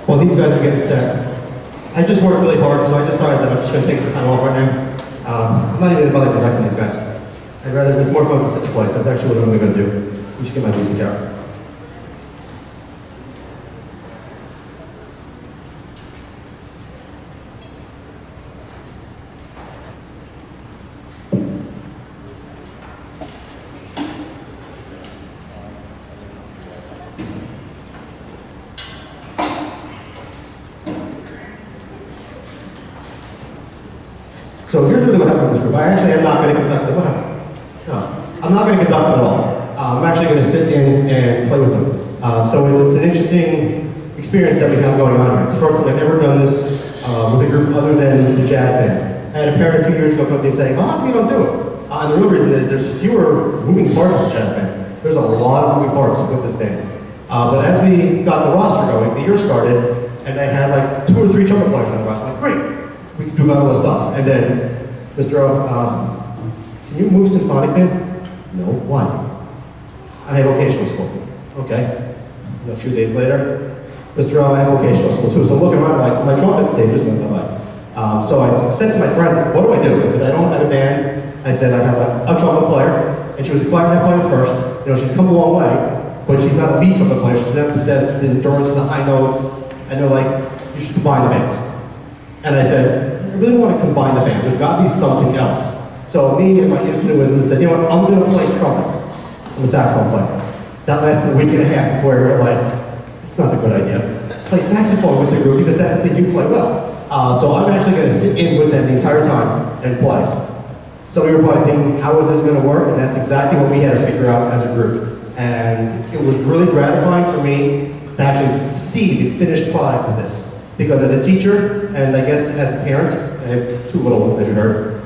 While these guys are getting set, I just worked really hard, so I decided that I'm just going to take some time off right now. I'm not even bothering directing these guys. I'd rather, it's more fun to sit and play. That's actually what I'm going to do. We should get my music out. So here's really what happened with this group. I actually am not going to conduct it. What happened? No, I'm not going to conduct it at all. I'm actually going to sit in and play with them. So it's an interesting experience that we have going on here. It's the first time I've ever done this with a group other than the jazz band. I had a parent a few years ago come up to me and say, how come you don't do it? And the real reason is there's fewer moving parts in the jazz band. There's a lot of moving parts with this band. But as we got the roster going, the year started, and they had like 2 or 3 trumpet players on the roster. I'm like, great. We can do all this stuff. And then, Mr. O, can you move SymphonicBand? No, why? I have vocational school. Okay. And a few days later, Mr. O, I have vocational school too. So I'm looking around like, my trumpet stage just went by. So I said to my friend, what do I do? I said, I don't have a band. I said, I have a trumpet player. And she was a clarinet player first. You know, she's come a long way, but she's not a lead trumpet player. She doesn't have the endurance of the high notes. And they're like, you should combine the bands. And I said, I really want to combine the band. There's got to be something else. So me and my infinite wisdom said, you know what, I'm going to play trumpet. I'm a saxophone player. That lasted a week and a half before I realized it's not a good idea. Play saxophone with the group because that's the thing you play well. So I'm actually going to sit in with them the entire time and play. So we were probably thinking, how is this going to work? And that's exactly what we had to figure out as a group. And it was really gratifying for me to actually see the finished product of this. Because as a teacher, and I guess as a parent, I have 2 little ones as you heard,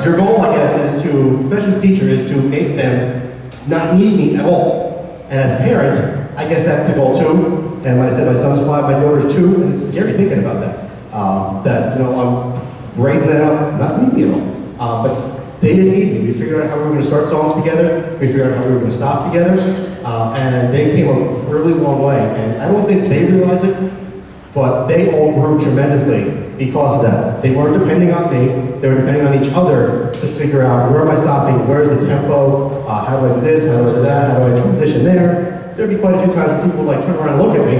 your goal, I guess, is to, especially as a teacher, is to make them not need me at all. And as a parent, I guess that's the goal too. And like I said, my son's 5, my daughter's 2, and it's scary thinking about that. That, you know, I'm raising them up not to need me at all. But they didn't need me. We figured out how we were going to start songs together. We figured out how we were going to stop together. And they came a really long way. And I don't think they realize it, but they all grew tremendously because of that. They weren't depending on me, they were depending on each other to figure out where am I stopping, where's the tempo, how do I do this, how do I do that, how do I transition there. There'd be quite a few times where people would like turn around and look at me,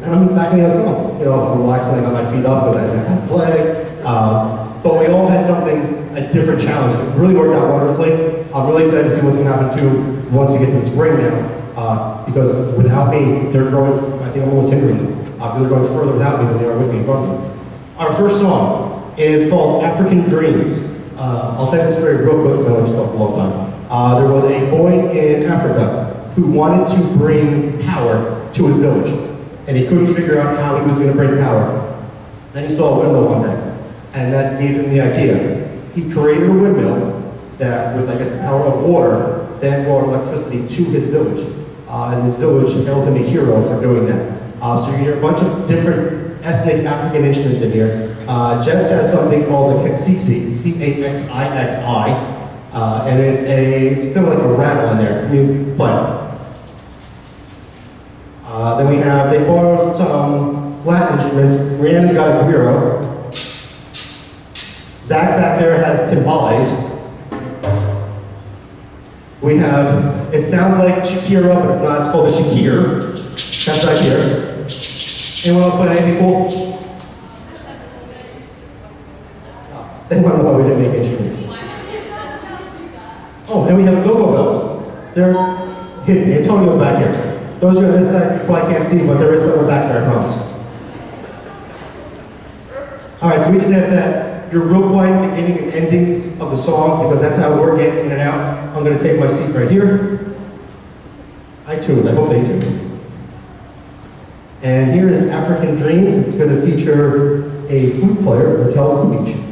and I'm backing out song. You know, I'm relaxing, I got my feet up because I didn't have to play. But we all had something, a different challenge. It really worked out wonderfully. I'm really excited to see what's going to happen too once we get to the spring now. Because without me, they're growing, I think I'm almost hindering them. They're going further without me than they are with me in front of me. Our first song is called African Dreams. I'll say this story real quick because I know I just talked a long time. There was a boy in Africa who wanted to bring power to his village. And he couldn't figure out how he was going to bring power. Then he saw a windmill one day, and that gave him the idea. He created a windmill that, with I guess the power of water, then brought electricity to his village. And his village held him a hero for doing that. So you hear a bunch of different ethnic African instruments in here. Jess has something called a kaxixi, C-A-X-I-X-I, and it's kind of like a rattle in there. Can you play it? Then we have, they borrowed some Latin instruments. Rhiannon's got a guiro. Zach back there has timbales. We have, it sounds like Shakira, but it's not, it's called a Shakir. That's right here. Anyone else play anything cool? They want to know why we didn't make instruments. Oh, and we have go-go bells. They're hidden. Antonio's back here. Those who are on this side, you probably can't see, but there is someone back there, I promise. All right, so we just asked that you're real quiet beginning and endings of the songs because that's how we're getting in and out. I'm going to take my seat right here. I tuned. I hope they tuned. And here is African Dreams. It's going to feature a flute player, Raquel Kubich.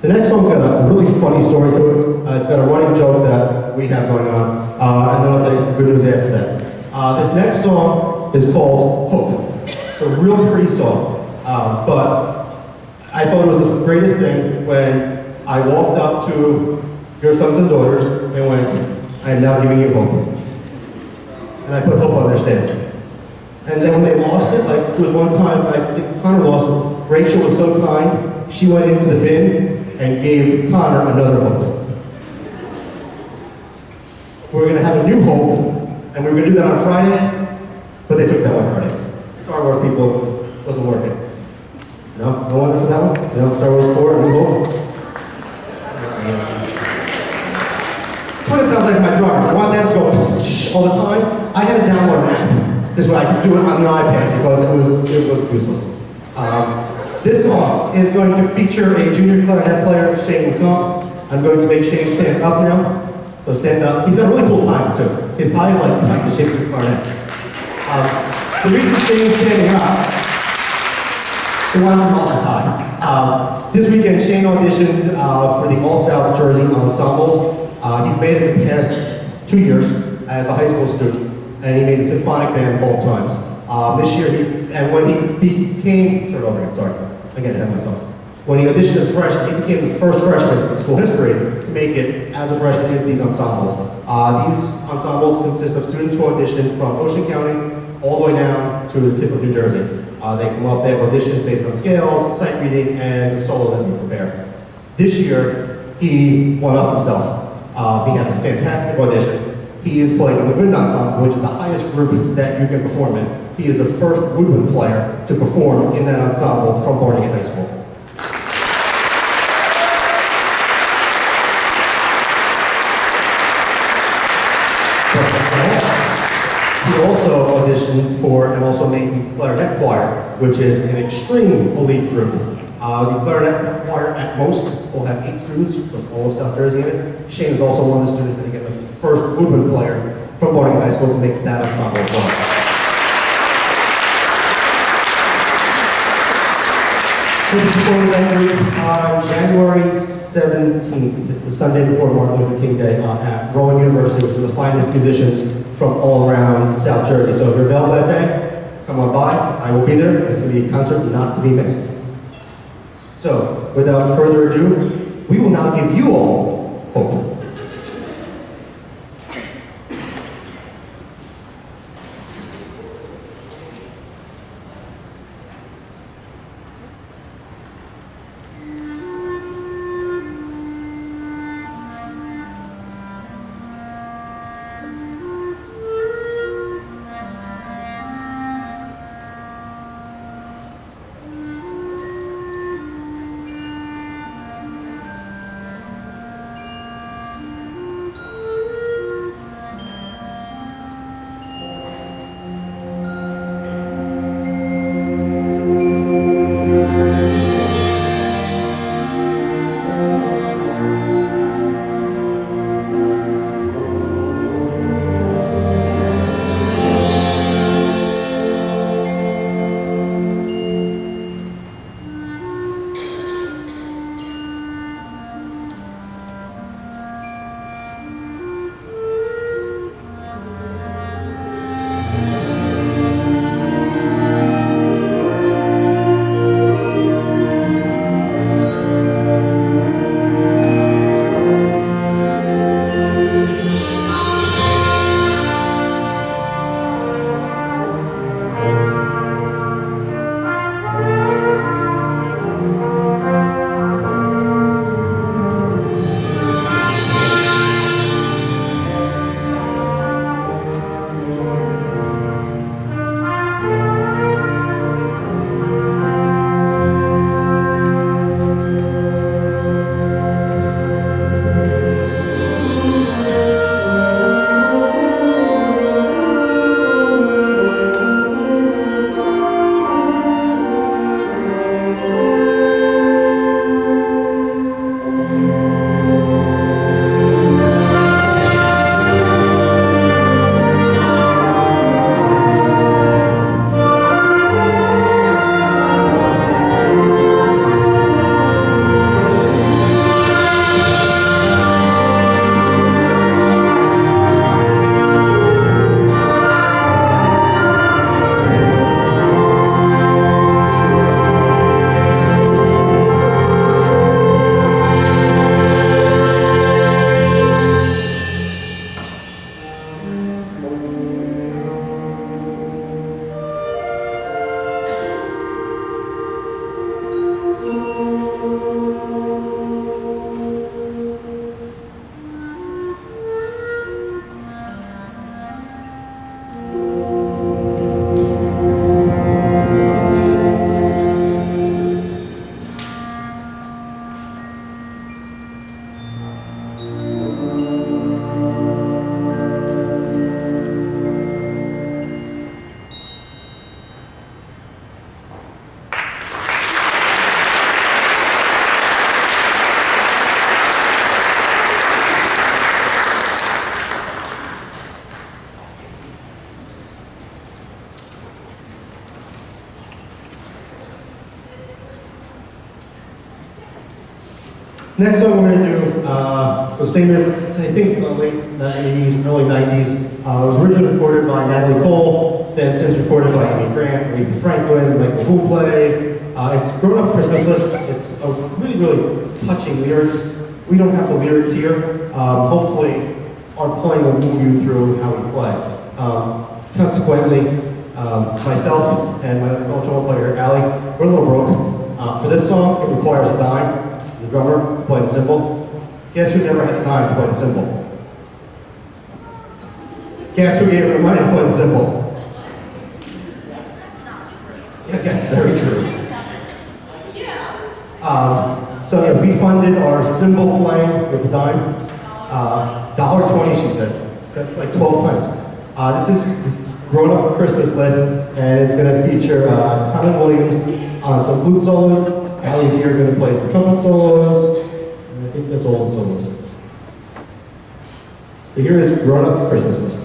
The next song's got a really funny story to it. It's got a running joke that we have going on, and then I'll tell you some good news after that. This next song is called Hope. It's a real pretty song, but I thought it was the greatest thing when I walked up to your sons and daughters and went, I am now giving you hope. And I put hope on their stand. And then when they lost it, like there was one time, I think Connor lost it. Rachel was so kind, she went into the bin and gave Connor another hope. We're gonna have a new hope, and we were gonna do that on Friday, but they took that one Friday. Star Wars people wasn't working. No? No one for that one? No? Star Wars 4, New Hope? That's what it sounds like in my drummers. I want them to go all the time. I had to download an app. This way I could do it on the iPad because it was useless. This song is going to feature a junior clarinet player, Shane McCumb. I'm going to make Shane stand up now. So stand up. He's got a really cool tie too. His tie is like the shape of his clarinet. The reason Shane's standing up, they wanted him off the tie. This weekend, Shane auditioned for the All South Jersey Ensembles. He's made it the past 2 years as a high school student, and he made the SymphonicBand both times. This year, when he became, start over again, sorry, again, ahead of myself. When he auditioned as a freshman, he became the first freshman in school history to make it as a freshman into these ensembles. These ensembles consist of students who audition from Ocean County all the way down to the tip of New Jersey. They come up, they have auditions based on scales, sight reading, and the solo that they prepare. This year, he won up himself. He had a fantastic audition. He is playing in the wind ensemble, which is the highest group that you can perform in. He is the first woodwind player to perform in that ensemble from Barnegat High School. He also auditioned for and also made the clarinet choir, which is an extreme elite group. The clarinet choir at most will have 8 students with all of South Jersey in it. Shane is also one of the students that again the first woodwind player from Barnegat High School to make that ensemble as well. Performing that week on January 17th. It's the Sunday before Martin Luther King Day at Rowan University, which is the finest musicians from all around South Jersey. So if you're available that day, come on by. I will be there. It's going to be a concert not to be missed. So, without further ado, we will now give you all hope. Next song we're going to do was famous, I think, late 80s, early 90s. It was originally recorded by Natalie Cole, then since recorded by Amy Grant, Aretha Franklin, Michael Bublé. It's Grown Up Christmas List. It's a really, really touching lyrics. We don't have the lyrics here. Hopefully, our playing will move you through how we play. Consequently, myself and my other fellow trumpet player, Allie, we're a little broke. For this song, it requires a dime, the drummer, to play the cymbal. Guess who never had a dime to play the cymbal? Guess who gave her money to play the cymbal? Yeah, that's very true. So yeah, we funded our cymbal playing with the dime. $1.20, she said. So that's like 12 times. This is Grown Up Christmas List, and it's going to feature Connie Williams on some flute solos. Allie's here going to play some trumpet solos. And I think that's all the solos. So here is Grown Up Christmas List.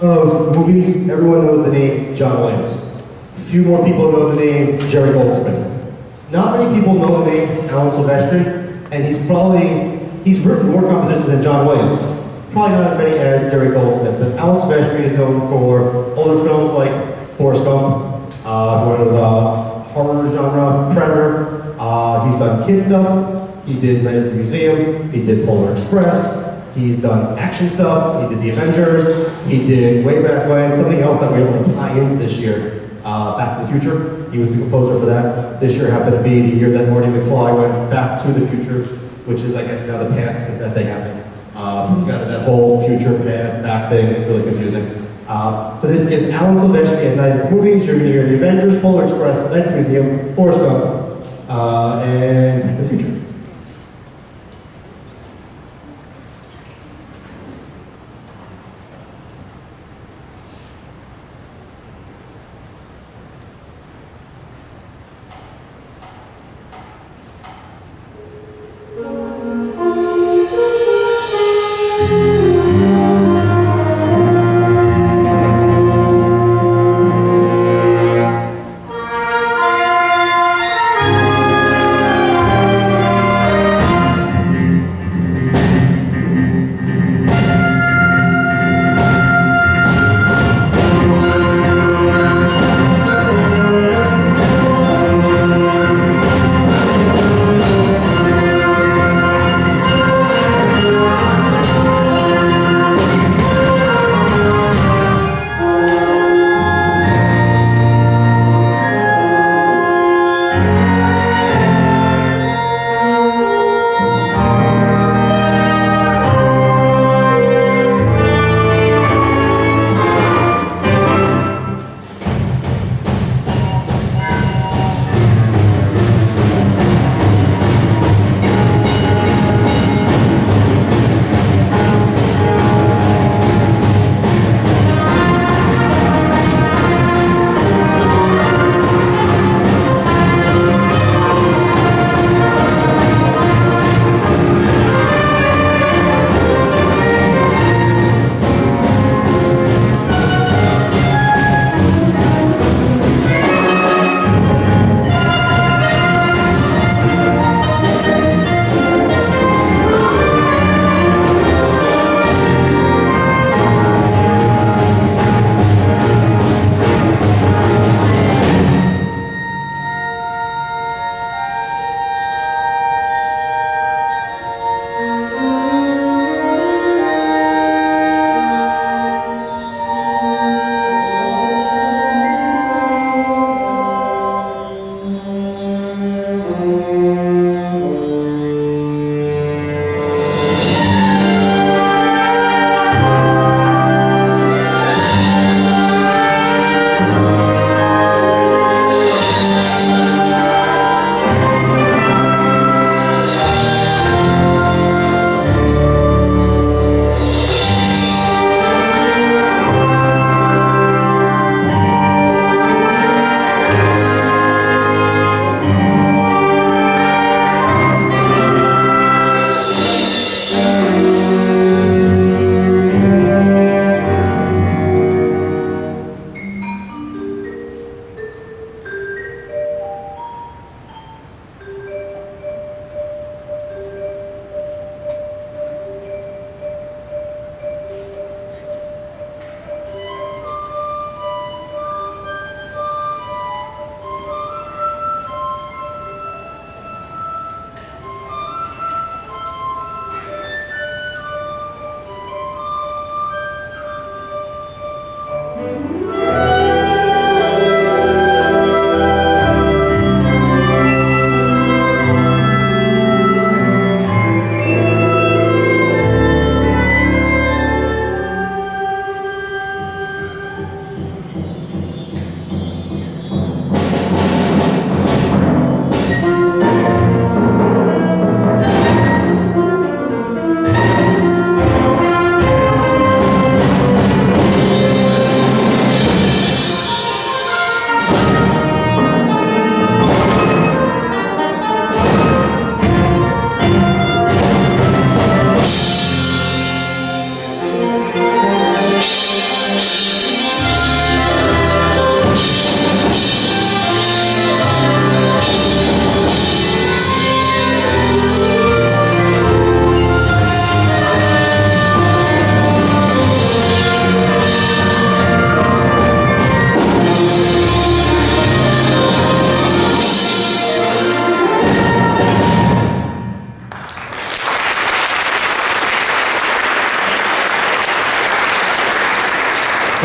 Of movies, everyone knows the name John Williams. A few more people know the name Jerry Goldsmith. Not many people know the name Alan Silvestri, and he's written more compositions than John Williams. Probably not as many as Jerry Goldsmith, but Alan Silvestri is known for older films like Forrest Gump, for the horror genre, Predator. He's done kid stuff. He did Night at the Museum. He did Polar Express. He's done action stuff. He did The Avengers. He did way back when something else that we were able to tie into this year, Back to the Future. He was the composer for that. This year happened to be the year that Marty McFly went back to the future, which is, I guess, now the past that they happened. You got that whole future past back thing. It's really confusing. So this is Alan Silvestri at Night Movies. You're going to hear The Avengers, Polar Express, Night Museum, Forrest Gump, and Back to the Future.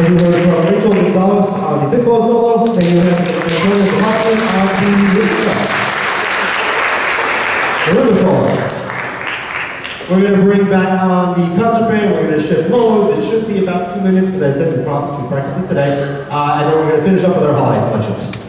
And you heard from Rachel Gonzalez on the piccolo solo, and you heard Antonio Hoffman on the rhythm solo. We're going to bring back on on the concert band, we're going to shift modes. It should be about 2 minutes because I said the prompts to practice this today. And then we're going to finish up with our holiday selections.